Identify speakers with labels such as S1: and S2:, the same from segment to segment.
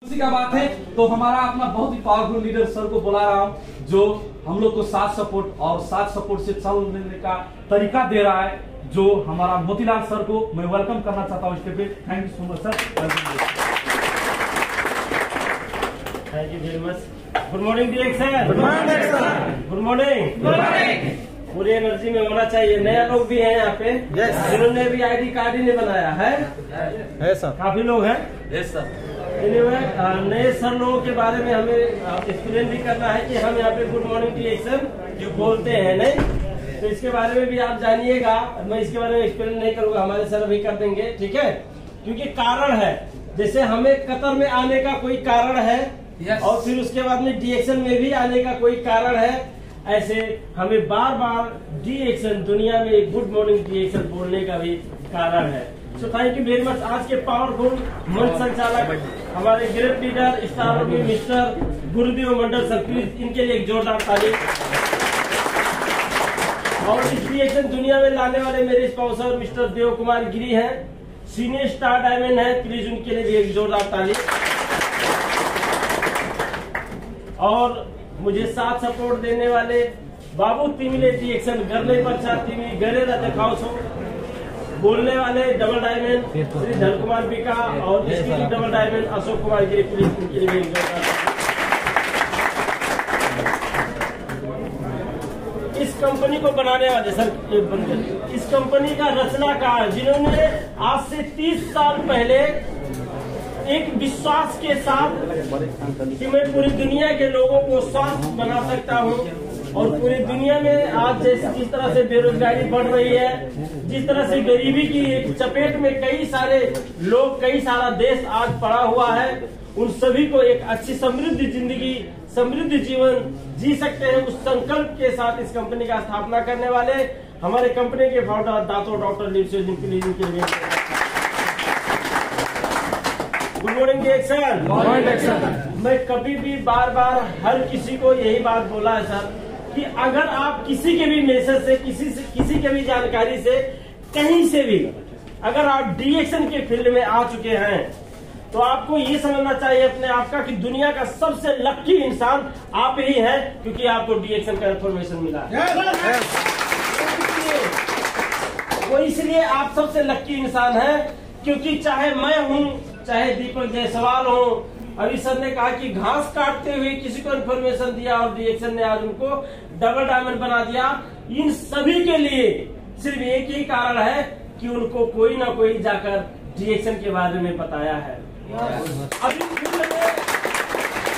S1: खुशी का बात है तो हमारा अपना बहुत ही पावरफुल लीडर सर को बुला रहा हूँ, जो हम लोग को साथ सपोर्ट से चलने का तरीका दे रहा है, जो हमारा मोतीलाल सर को मैं वेलकम करना चाहता हूँ स्टेज पे। Thank you so much sir.
S2: Thank you very much. Good morning director.
S3: Good morning sir.
S2: Good morning.
S3: Good morning.
S2: पूरी एनर्जी में होना चाहिए। नया लोग भी हैं यहाँ पे, जिन्होंने भी आईडी कार्ड ही नहीं बनाया है
S3: सर।
S2: काफी लोग हैं।
S1: Yes sir.
S2: नए सर लोगों के बारे में हमें एक्सप्लेन भी करना है कि हम यहाँ पे गुड मॉर्निंग डिरेक्शन जो बोलते हैं नहीं, तो इसके बारे में भी आप जानिएगा। मैं इसके बारे में एक्सप्लेन नहीं करूंगा, हमारे सर भी कर देंगे, ठीक है। क्योंकि कारण है, जैसे हमें कतर में आने का कोई कारण है और फिर उसके बाद में डीएक्शन में भी आने का कोई कारण है, ऐसे हमें बार बार डीएक्शन दुनिया में गुड मॉर्निंग डीएक्शन बोलने का भी कारण है। So thank you very much. आज के पावरफुल मंच संचालक हमारे great leader star mister Gurudev Mandal sir, please इनके लिए एक जोरदार ताली। और इस डीएक्शन दुनिया में लाने वाले मेरे स्पॉन्सर मिस्टर देव कुमार गिरी हैं, सीनियर स्टार डायमंड है, प्लीज उनके लिए भी एक जोरदार ताली। और मुझे साथ सपोर्ट देने वाले बाबू तिमिले डीएक्शन गरले पच्छा तिमी गरे रहते खाओ सो, बोलने वाले डबल डायमंड श्री धन कुमार बिका और इसकी double diamond Ashok Kumar Giri, police उनके लिए भी इस कंपनी को बनाने वाले सर, इस कंपनी का रचनाकार जिन्होंने आज से 30 साल पहले एक विश्वास के साथ कि मैं पूरी दुनिया के लोगों को स्वस्थ बना सकता हूं, और पूरी दुनिया में आज जैसे जिस तरह से बेरोजगारी बढ़ रही है, जिस तरह से गरीबी की एक चपेट में कई सारे लोग, कई सारा देश आज पड़ा हुआ है, उन सभी को एक अच्छी समृद्ध जिंदगी, समृद्ध जीवन जी सकते हैं, उस संकल्प के साथ इस कंपनी का स्थापना करने वाले हमारे कंपनी के फाउंडर दातो डॉक्टर लिवसेल के लिए गुड मॉर्निंग डिरेक्शन। मैं कभी भी बार बार हर किसी को यही बात बोला है सर, कि अगर आप किसी के भी मैसेज से, किसी के भी जानकारी से, कहीं से भी अगर आप डीएक्शन के फील्ड में आ चुके हैं, तो आपको ये समझना चाहिए अपने आप का कि दुनिया का सबसे लकी इंसान आप ही हैं, क्योंकि आपको डीएक्शन का इन्फॉर्मेशन मिला है। वो इसलिए आप सबसे लकी इंसान हैं, क्योंकि चाहे मैं हूँ, चाहे दीपक जायसवाल हो, अभी सर ने कहा कि घास काटते हुए किसी को इन्फॉर्मेशन दिया और डीएक्शन ने आज उनको डबल डायमंड बना दिया। इन सभी के लिए सिर्फ एक ही कारण है कि उनको कोई ना कोई जाकर डीएक्शन के बारे में बताया है। अभी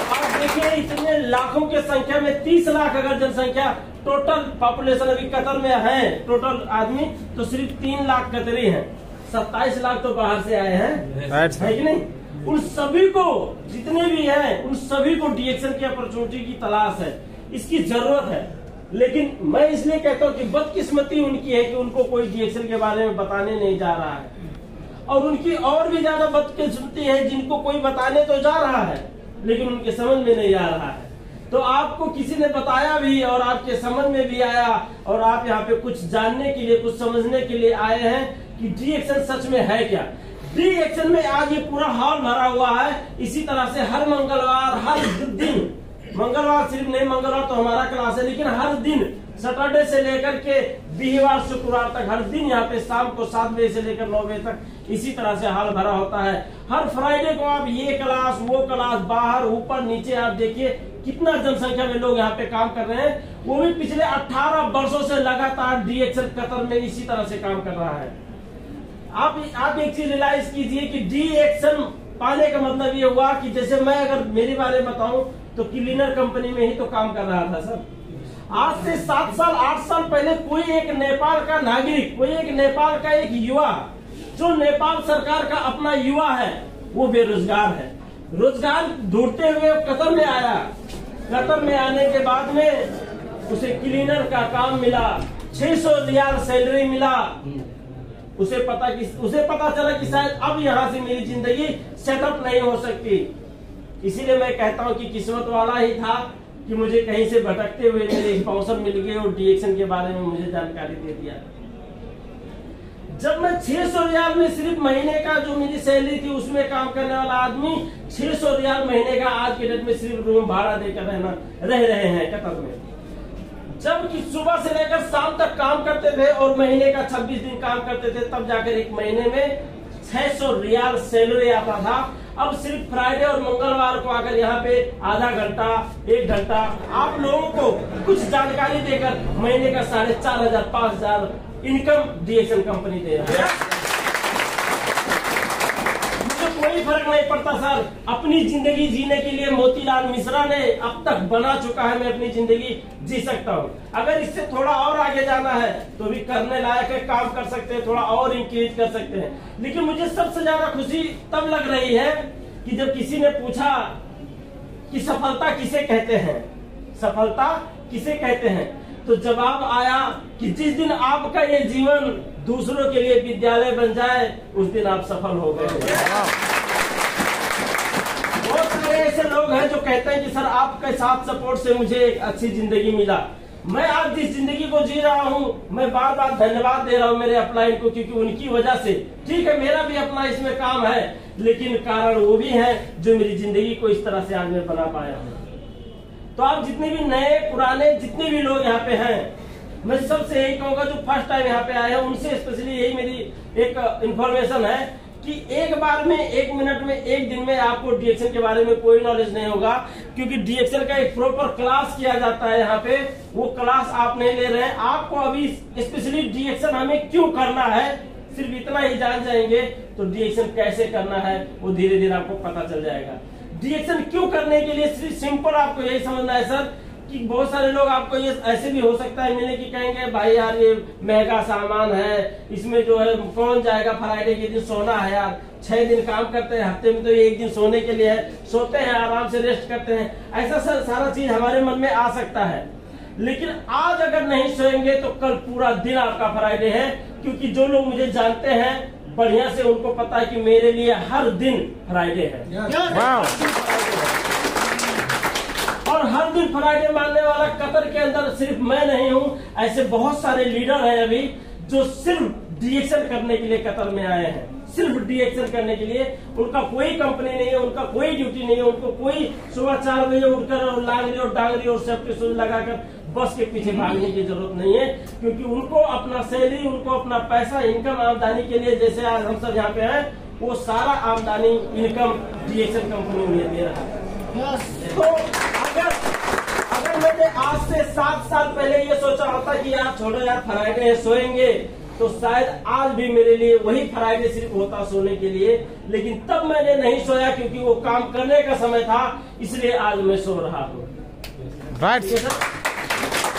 S2: आप देखिए, इतने लाखों के संख्या में 30 लाख अगर जनसंख्या टोटल पॉपुलेशन अभी कतर में है, टोटल आदमी, तो सिर्फ 3 लाख कतरी हैं, 27 लाख तो बाहर से आए हैं, है कि नहीं। उन सभी को, जितने भी हैं, उन सभी को डीएक्शन की अपॉर्चुनिटी की तलाश है, इसकी जरूरत है। लेकिन मैं इसलिए कहता हूँ कि बदकिस्मती उनकी है कि उनको कोई डीएक्शन के बारे में बताने नहीं जा रहा है, और उनकी और भी ज्यादा बदकिस्मती है जिनको कोई बताने तो जा रहा है लेकिन उनके समझ में नहीं आ रहा है। तो आपको किसी ने बताया भी और आपके समझ में भी आया, और आप यहाँ पे कुछ जानने के लिए, कुछ समझने के लिए आए हैं कि डीएक्शन सच में है क्या। डीएक्शन में आज ये पूरा हॉल भरा हुआ है। इसी तरह से हर मंगलवार, हर दिन, मंगलवार सिर्फ नहीं, मंगलवार तो हमारा क्लास है, लेकिन हर दिन सैटरडे से लेकर के बुधवार शुक्रवार तक हर दिन यहाँ पे शाम को 7 बजे से लेकर 9 बजे तक इसी तरह से हॉल भरा होता है। हर फ्राइडे को आप ये क्लास, वो क्लास, बाहर ऊपर नीचे आप देखिए कितना जनसंख्या में लोग यहाँ पे काम कर रहे हैं, वो भी पिछले 18 वर्षों से लगातार डीएक्शन कतर में इसी तरह से काम कर रहा है। आप एक चीज रियलाइज कीजिए कि डीएक्शन पाने का मतलब ये हुआ कि जैसे मैं अगर मेरे बारे में बताऊं तो क्लीनर कंपनी में ही तो काम कर रहा था सर। आज से 7 साल 8 साल पहले कोई एक नेपाल का नागरिक, कोई एक नेपाल का एक युवा, जो नेपाल सरकार का अपना युवा है, वो बेरोजगार है। रोजगार ढूंढते हुए कतर में आया। कतर में आने के बाद में उसे क्लीनर का काम मिला, 600 रियाल सैलरी मिला। उसे पता चला कि शायद अब यहाँ से मेरी जिंदगी सेटअप नहीं हो सकती। इसीलिए मैं कहता हूँ कि किस्मत वाला ही था कि मुझे कहीं से भटकते हुए मेरे स्पॉन्सर मिल गए और डीएक्शन के बारे में मुझे जानकारी दे दिया। जब मैं 600 रियाल में सिर्फ महीने का जो मेरी सैलरी थी उसमें काम करने वाला आदमी 600 रियाल महीने का आज के डेट में सिर्फ रूम भाड़ा देकर रह रहे हैं कतर में। जबकि सुबह से लेकर शाम तक काम करते थे और महीने का 26 दिन काम करते थे, तब जाकर एक महीने में 600 रियाल सैलरी आता था। अब सिर्फ फ्राइडे और मंगलवार को आकर यहाँ पे आधा घंटा 1 घंटा आप लोगों को कुछ जानकारी देकर महीने का 4,500 5,000 इनकम डीएक्सन कंपनी दे रहा है। मुझे कोई फर्क नहीं पड़ता सर, अपनी जिंदगी जीने के लिए मोतीलाल मिश्रा ने अब तक बना चुका है, मैं अपनी जिंदगी जी सकता हूँ। अगर इससे थोड़ा और आगे जाना है तो भी करने लायक है, काम कर सकते हैं, थोड़ा और इंक्रीज कर सकते हैं। लेकिन मुझे सबसे ज्यादा खुशी तब लग रही है कि जब किसी ने पूछा कि सफलता किसे कहते हैं, सफलता किसे कहते हैं, तो जवाब आया कि जिस दिन आपका ये जीवन दूसरों के लिए विद्यालय बन जाए उस दिन आप सफल हो गए। बहुत सारे ऐसे लोग हैं जो कहते हैं कि सर आपके साथ सपोर्ट से मुझे एक अच्छी जिंदगी मिला। मैं आज जिस जिंदगी को जी रहा हूँ मैं बार बार धन्यवाद दे रहा हूँ मेरे अपलाइन को, क्योंकि उनकी वजह से, ठीक है मेरा भी अपना इसमें काम है, लेकिन कारण वो भी है जो मेरी जिंदगी को इस तरह से आज मैं बना पाया हूँ। तो आप जितने भी नए पुराने जितने भी लोग यहाँ पे हैं, मैं सबसे यही कहूंगा जो फर्स्ट टाइम यहाँ पे आए हैं उनसे स्पेशली यही मेरी एक इंफॉर्मेशन है कि एक बार में 1 मिनट में 1 दिन में आपको डीएक्सन के बारे में कोई नॉलेज नहीं होगा, क्योंकि डीएक्सन का एक प्रॉपर क्लास किया जाता है यहाँ पे। वो क्लास आप नहीं ले रहे हैं, आपको अभी स्पेशली डीएक्सन हमें क्यों करना है सिर्फ इतना ही जान जाएंगे तो डीएक्सन कैसे करना है वो धीरे धीरे आपको पता चल जाएगा। डीएक्सन क्यों करने के लिए सिंपल आपको यही समझना है सर कि बहुत सारे लोग आपको ये ऐसे भी हो सकता है मिलने की कहेंगे भाई यार ये महंगा सामान है, इसमें जो है कौन जाएगा, फ्राइडे के दिन सोना है यार, 6 दिन काम करते हैं हफ्ते में तो 1 दिन सोने के लिए है, सोते हैं आराम से रेस्ट करते हैं, ऐसा सर सारा चीज हमारे मन में आ सकता है। लेकिन आज अगर नहीं सोएंगे तो कल पूरा दिन आपका फ्राइडे है, क्योंकि जो लोग मुझे जानते हैं बढ़िया से उनको पता है कि मेरे लिए हर दिन फ्राइडे है और हर दिन फ्राइडे मानने वाला कतर के अंदर सिर्फ मैं नहीं हूँ, ऐसे बहुत सारे लीडर हैं अभी जो सिर्फ डीएक्सन करने के लिए कतर में आए हैं, सिर्फ डीएक्सन करने के लिए। उनका कोई कंपनी नहीं है, उनका कोई ड्यूटी नहीं है, उनको कोई सुबह 4 बजे उठकर और लांगरी और डांगरी और सेफ्टी शूज लगाकर बस के पीछे भागने की जरूरत नहीं है, क्योंकि उनको अपना सैलरी, उनको अपना पैसा इनकम आमदनी के लिए, जैसे आज हम सब यहाँ पे हैं, वो सारा आमदनी इनकम डीएक्सन कंपनी में दे रहा है। तो अगर मैंने आज से 7 साल पहले ये सोचा होता कि यार छोड़ो यार फ्राइडे है सोएंगे, तो शायद आज भी मेरे लिए वही फ्राइडे सिर्फ होता सोने के लिए, लेकिन तब मैंने नहीं सोया क्योंकि वो काम करने का समय था, इसलिए आज मैं सो रहा हूँ।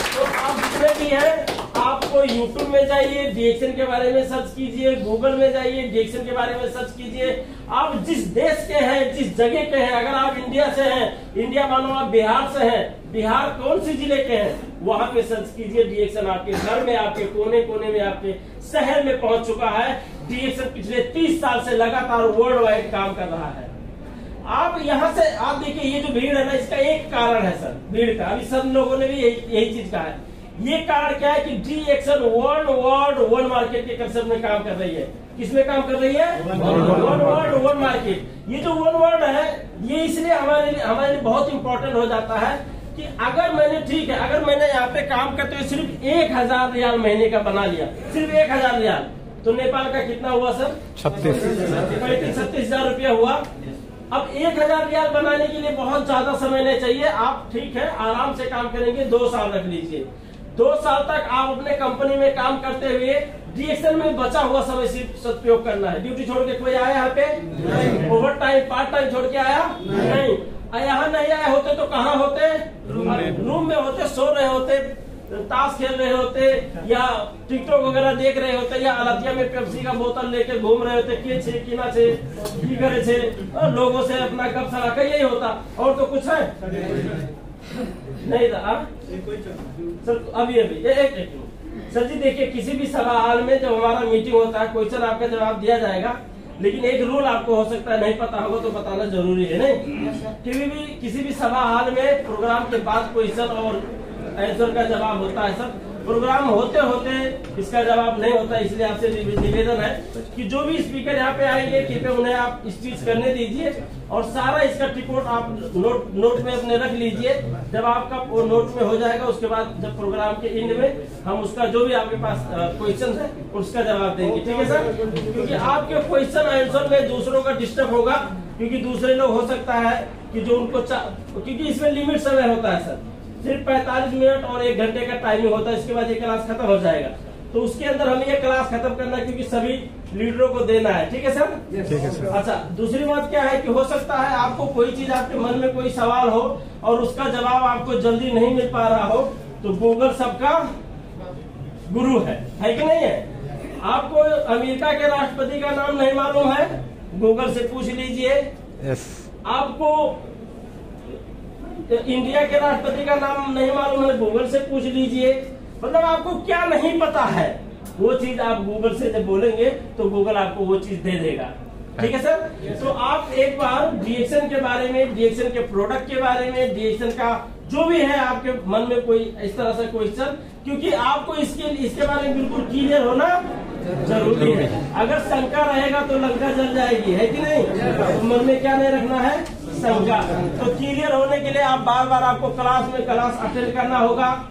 S2: तो आप जितने भी हैं आपको YouTube में जाइए, डीएक्सन के बारे में सर्च कीजिए, गूगल में जाइए, डीएक्सन के बारे में सर्च कीजिए। आप जिस देश के हैं, जिस जगह के हैं, अगर आप इंडिया से हैं, इंडिया मानो आप बिहार से हैं, बिहार कौन सी जिले के हैं, वहां पे सर्च कीजिए। डीएक्सन आपके घर में, आपके कोने कोने में, आपके शहर में पहुंच चुका है। डीएक्सन पिछले 30 साल से लगातार वर्ल्ड वाइड काम कर रहा है। आप यहाँ से आप देखिए ये जो भीड़ है ना, इसका एक कारण है सर भीड़ का, अभी सब लोगों ने भी यही चीज कहा है। ये कारण क्या है कि डीएक्सन वर्ल्ड मार्केट के कंसेप्ट में काम कर रही है। किसमें काम कर रही है? World market. ये जो वर्ल्ड है ये इसलिए हमारे लिए बहुत इंपॉर्टेंट हो जाता है कि अगर मैंने, ठीक है, अगर मैंने यहाँ पे काम करते हुए सिर्फ 1000 रियाल महीने का बना लिया, सिर्फ 1000 रियाल, तो नेपाल का कितना हुआ सर? 36,000 रुपया हुआ। अब 1000 रियाल बनाने के लिए बहुत ज्यादा समय नहीं चाहिए, आप ठीक है आराम से काम करेंगे, 2 साल रख लीजिए। 2 साल तक आप अपने कंपनी में काम करते हुए डीएक्सन में बचा हुआ समय सिर्फ सदुपयोग करना है। ड्यूटी छोड़ के कोई आया यहाँ पे? ओवर टाइम पार्ट टाइम छोड़ के आया? नहीं। यहाँ नहीं आए होते तो कहाँ होते? रूम में होते, सो रहे होते, ताश खेल रहे होते, या टिकटॉक वगैरह देख रहे होते, या अरतिया में पेप्सी का बोतल लेके घूम रहे होते, के छे की ना छे की करे छे, लोगों से अपना गप सलाह, यही होता, और तो कुछ है नहीं था। सर अभी एक सर जी देखिए, किसी भी सभा हाल में जब हमारा मीटिंग होता है, क्वेश्चन आपका जवाब दिया जाएगा, लेकिन एक रूल आपको हो सकता है नहीं पता होगा तो बताना जरूरी है, नहीं? किसी भी सभा हाल में प्रोग्राम के बाद क्वेश्चन और आंसर का जवाब होता है सर, प्रोग्राम होते होते इसका जवाब नहीं होता, इसलिए आपसे निवेदन है कि जो भी स्पीकर यहाँ पे आएंगे कृपया उन्हें आप स्पीच करने दीजिए और सारा इसका रिपोर्ट आप नोट में अपने रख लीजिए। जब आपका वो नोट में हो जाएगा उसके बाद जब प्रोग्राम के एंड में हम उसका जो भी आपके पास क्वेश्चन है उसका जवाब देंगे, ठीक है सर? क्योंकि आपके क्वेश्चन आंसर में दूसरों का डिस्टर्ब होगा, क्योंकि दूसरे लोग हो सकता है कि जो उनको क्योंकि इसमें लिमिट समय होता है सर, सिर्फ 45 मिनट और 1 घंटे का टाइमिंग होता है, इसके बाद ये क्लास खत्म हो जाएगा। तो उसके अंदर हमें ये क्लास खत्म करना है क्योंकि सभी लीडरों को देना है, ठीक है सर?
S3: ठीक है सर।
S2: अच्छा, दूसरी बात क्या है कि हो सकता है आपको कोई चीज आपके मन में कोई सवाल हो और उसका जवाब आपको जल्दी नहीं मिल पा रहा हो, तो गूगल सबका गुरु है कि नहीं है? आपको अमेरिका के राष्ट्रपति का नाम नहीं मालूम है, गूगल से पूछ लीजिए। आपको इंडिया के राष्ट्रपति का नाम नहीं मालूम है, गूगल से पूछ लीजिए। मतलब आपको क्या नहीं पता है वो चीज आप गूगल से जब बोलेंगे तो गूगल आपको वो चीज दे देगा, ठीक है सर? तो आप एक बार डीएक्शन के बारे में, डीएक्शन के प्रोडक्ट के बारे में, डीएक्शन का जो भी है आपके मन में कोई इस तरह से क्वेश्चन, क्योंकि आपको इसके बारे में बिल्कुल क्लियर होना जरूरी है। अगर शंका रहेगा तो लंका जल जाएगी, है कि नहीं? तो मन में क्या नहीं रखना है, शंका। तो क्लियर होने के लिए आप बार बार आपको क्लास अटेंड करना होगा।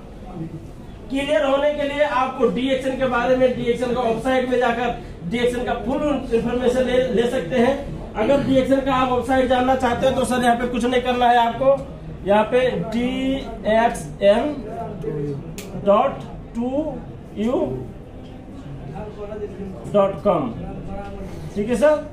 S2: क्लियर होने के लिए आपको डीएक्शन के बारे में, डीएक्शन का वेबसाइट में जाकर डीएक्शन का फुल इंफॉर्मेशन ले सकते हैं। अगर डीएक्शन का आप वेबसाइट जानना चाहते हो तो सर यहाँ पे कुछ नहीं करना है आपको, यहाँ पे dxn.2u.com, ठीक है सर?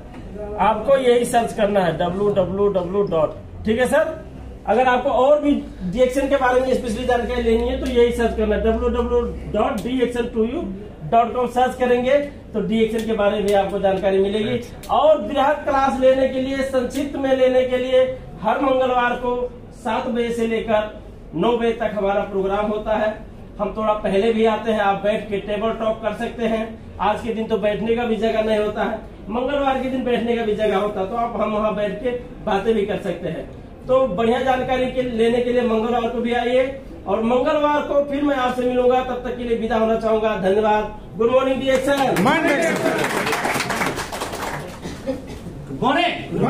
S2: आपको यही सर्च करना है www. ठीक है सर? अगर आपको और भी डीएक्शन के बारे में स्पेशली जानकारी लेनी है तो यही सर्च करना है www.dxn2u.com सर्च करेंगे तो डीएक्शन के बारे में आपको जानकारी मिलेगी। और बृहद क्लास लेने के लिए, संक्षिप्त में लेने के लिए हर मंगलवार को 7 बजे से लेकर 9 बजे तक हमारा प्रोग्राम होता है। हम थोड़ा पहले भी आते हैं, आप बैठ के टेबल टॉक कर सकते हैं। आज के दिन तो बैठने का भी जगह नहीं होता है, मंगलवार के दिन बैठने का भी जगह होता है, तो आप हम वहाँ बैठ के बातें भी कर सकते हैं। तो बढ़िया जानकारी लेने के लिए मंगलवार को भी आइए और मंगलवार को फिर मैं आपसे मिलूंगा। तब तक के लिए विदा होना चाहूंगा। धन्यवाद। गुड मॉर्निंग डीएक्शन।
S1: Good morning.